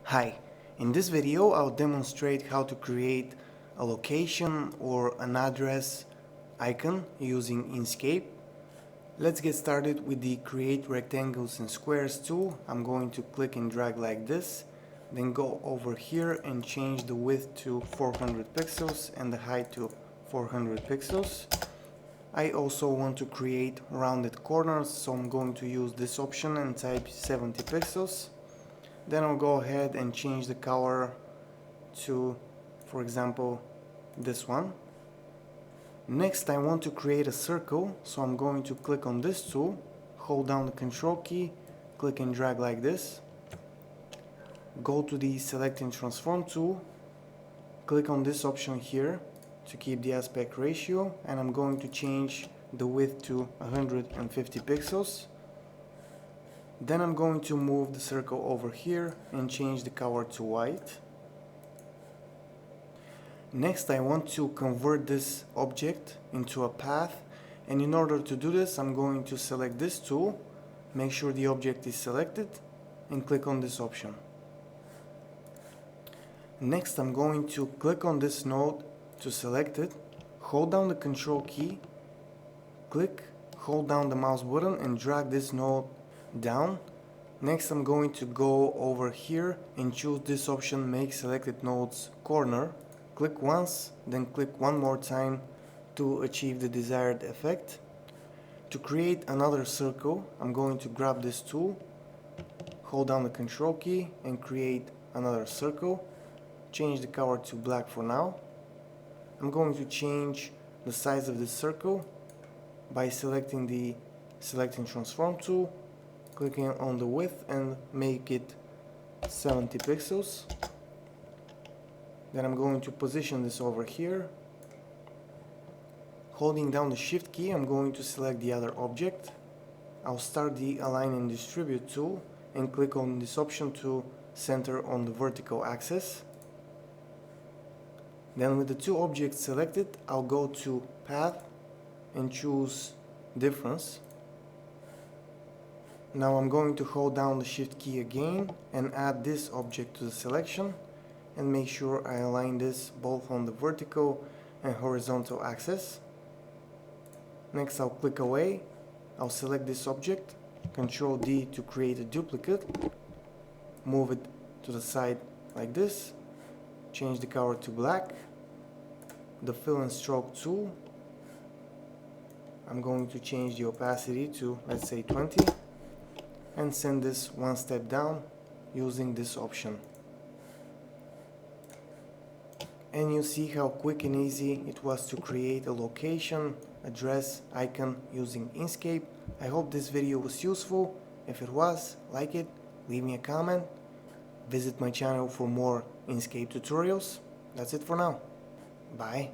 Hi, in this video I'll demonstrate how to create a location or an address icon using Inkscape. Let's get started with the Create Rectangles and Squares tool. I'm going to click and drag like this, then go over here and change the width to 400 pixels and the height to 400 pixels. I also want to create rounded corners, so I'm going to use this option and type 70 pixels. Then I'll go ahead and change the color to, for example, this one. Next, I want to create a circle, so I'm going to click on this tool, hold down the Control key, click and drag like this. Go to the Select and Transform tool, click on this option here to keep the aspect ratio, and I'm going to change the width to 150 pixels. Then I'm going to move the circle over here and change the color to white. Next, I want to convert this object into a path, and in order to do this I'm going to select this tool, make sure the object is selected, and click on this option. Next, I'm going to click on this node to select it, hold down the Control key, click, hold down the mouse button and drag this node down. Next, I'm going to go over here and choose this option, Make Selected Nodes Corner. Click once, then click one more time to achieve the desired effect. To create another circle, I'm going to grab this tool, hold down the Control key and create another circle. Change the color to black for now. I'm going to change the size of this circle by selecting the Select and Transform tool, clicking on the width and make it 70 pixels. Then I'm going to position this over here. Holding down the Shift key, I'm going to select the other object. I'll start the Align and Distribute tool and click on this option to center on the vertical axis. Then with the two objects selected, I'll go to Path and choose Difference. Now I'm going to hold down the Shift key again and add this object to the selection and make sure I align this both on the vertical and horizontal axis. Next, I'll click away, I'll select this object, Ctrl D to create a duplicate, move it to the side like this, change the color to black, the Fill and Stroke tool, I'm going to change the opacity to, let's say, 20, and send this one step down using this option. And you see how quick and easy it was to create a location, address, icon using Inkscape. I hope this video was useful. If it was, like it, leave me a comment. Visit my channel for more Inkscape tutorials. That's it for now. Bye.